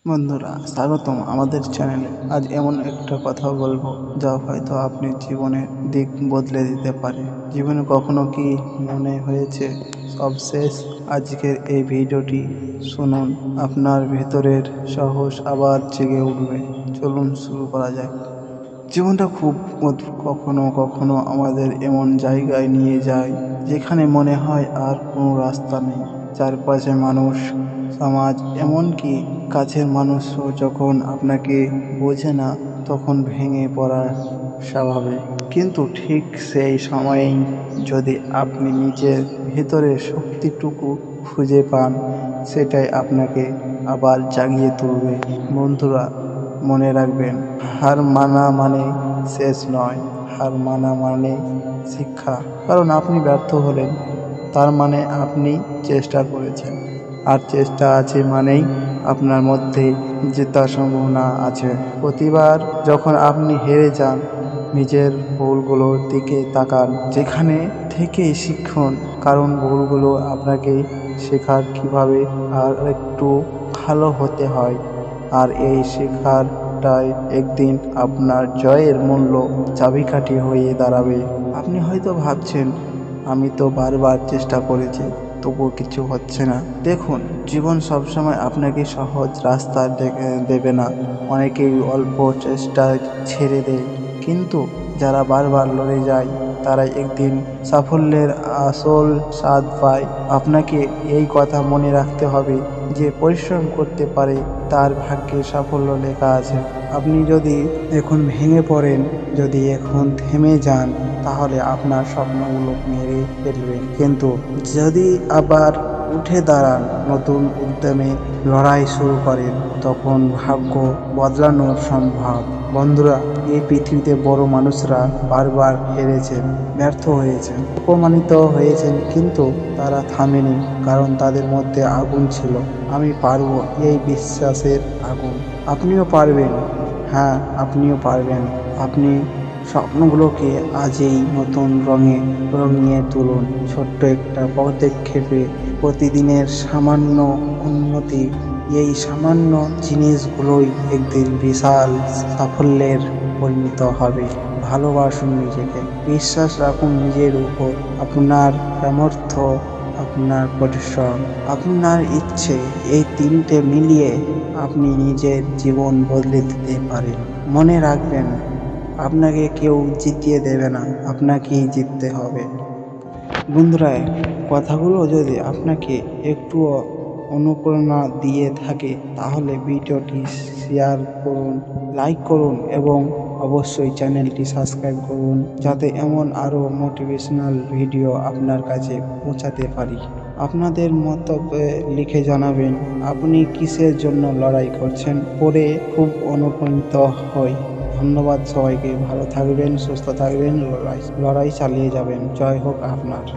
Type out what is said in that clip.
বন্ধুরা, স্বাগতম আমাদের চ্যানেলে। আজ এমন একটা কথা বলবো যা হয়তো আপনি জীবনের দিক বদলে দিতে পারে। জীবনে কখনো কি মনে হয়েছে সব শেষ? আজকের এই ভিডিওটি শুনুন, আপনার ভেতরের সাহস আবার জেগে উঠবে। চলুন শুরু করা যাক। জীবনটা খুব অদ্ভুত। কখনো কখনো আমাদের এমন জায়গায় নিয়ে যায় যেখানে মনে হয় আর কোনো রাস্তা নেই। চারপাশে মানুষ, সমাজ, এমনকি কাছের মানুষও যখন আপনাকে বোঝে না, তখন ভেঙে পড়া স্বাভাবিক। কিন্তু ঠিক সেই সময়েই যদি আপনি নিজের ভেতরের শক্তিটুকু খুঁজে পান, সেটাই আপনাকে আবার জাগিয়ে তুলবে। বন্ধুরা, মনে রাখবেন, হার মানা মানে শেষ নয়, হার মানা মানে শিক্ষা। কারণ আপনি ব্যর্থ হলেন, তার মানে আপনি চেষ্টা করেছেন। আর চেষ্টা আছে মানেই আপনার মধ্যে জেতার সম্ভাবনা আছে। প্রতিবার যখন আপনি হেরে যান, নিজের ভুলগুলোর দিকে তাকান, যেখানে থেকে শিখুন। কারণ ভুলগুলো আপনাকে শেখার কিভাবে আর একটু ভালো হতে হয়। আর এই শেখারটাই একদিন আপনার জয়ের মূল্য চাবিকাঠি হয়ে দাঁড়াবে। আপনি হয়তো ভাবছেন, আমি তো বারবার চেষ্টা করেছি, তবুও কিছু হচ্ছে না। দেখুন, জীবন সবসময় আপনাকে সহজ রাস্তা দেবে না। অনেকেই অল্প চেষ্টায় ছেড়ে দেয়, কিন্তু যারা বারবার লড়ে যায় তারাই একদিন সাফল্যের আসল স্বাদ পায়। আপনাকে এই কথা মনে রাখতে হবে যে পরিশ্রম করতে পারে তার ভাগ্যে সাফল্য লেখা আছে। আপনি যদি এখন ভেঙে পড়েন, যদি এখন থেমে যান, তাহলে আপনার স্বপ্নগুলো মেরে ফেলবেন। কিন্তু যদি আবার উঠে দাঁড়ান, নতুন উদ্যমে লড়াই শুরু করেন, তখন ভাগ্য বদলানো সম্ভব। বন্ধুরা, এই পৃথিবীতে বড় মানুষরা বারবার হেরেছেন, ব্যর্থ হয়েছেন, অপমানিত হয়েছেন, কিন্তু তারা থামেনি। কারণ তাদের মধ্যে আগুন ছিল। আমি পারবো, এই বিশ্বাসের আগুন। আপনিও পারবেন। হ্যাঁ, আপনিও পারবেন। আপনি স্বপ্নগুলোকে আজই নতুন রঙে রঙিয়ে তুলুন। ছোট্ট একটা পদক্ষেপে প্রতিদিনের সামান্য উন্নতি, এই সামান্য জিনিসগুলোই একদিন বিশাল সাফল্যের পরিণত হবে। ভালোবাসুন নিজেকে, বিশ্বাস রাখুন নিজের উপর। আপনার সামর্থ্য, আপনার পরিশ্রম, আপনার ইচ্ছে, এই তিনটে মিলিয়ে আপনি নিজের জীবন বদলে দিতে পারেন। মনে রাখবেন, আপনাকে কেউ জিতিয়ে দেবে না, আপনাকেই জিততে হবে। বন্ধুরা, কথাগুলো যদি আপনাকে একটুও অনুপ্রেরণা দিয়ে থাকে, তাহলে ভিডিওটি শেয়ার করুন, লাইক করুন এবং অবশ্যই চ্যানেলটি সাবস্ক্রাইব করুন, যাতে এমন আরও মোটিভেশনাল ভিডিও আপনার কাছে পৌঁছাতে পারি। আপনাদের মন্তব্য লিখে জানাবেন আপনি কিসের জন্য লড়াই করছেন। পড়ে খুব অনুপ্রাণিত হই। ধন্যবাদ সবাইকে। ভালো থাকবেন, সুস্থ থাকবেন, লড়াই চালিয়ে যাবেন। জয় হোক আপনার।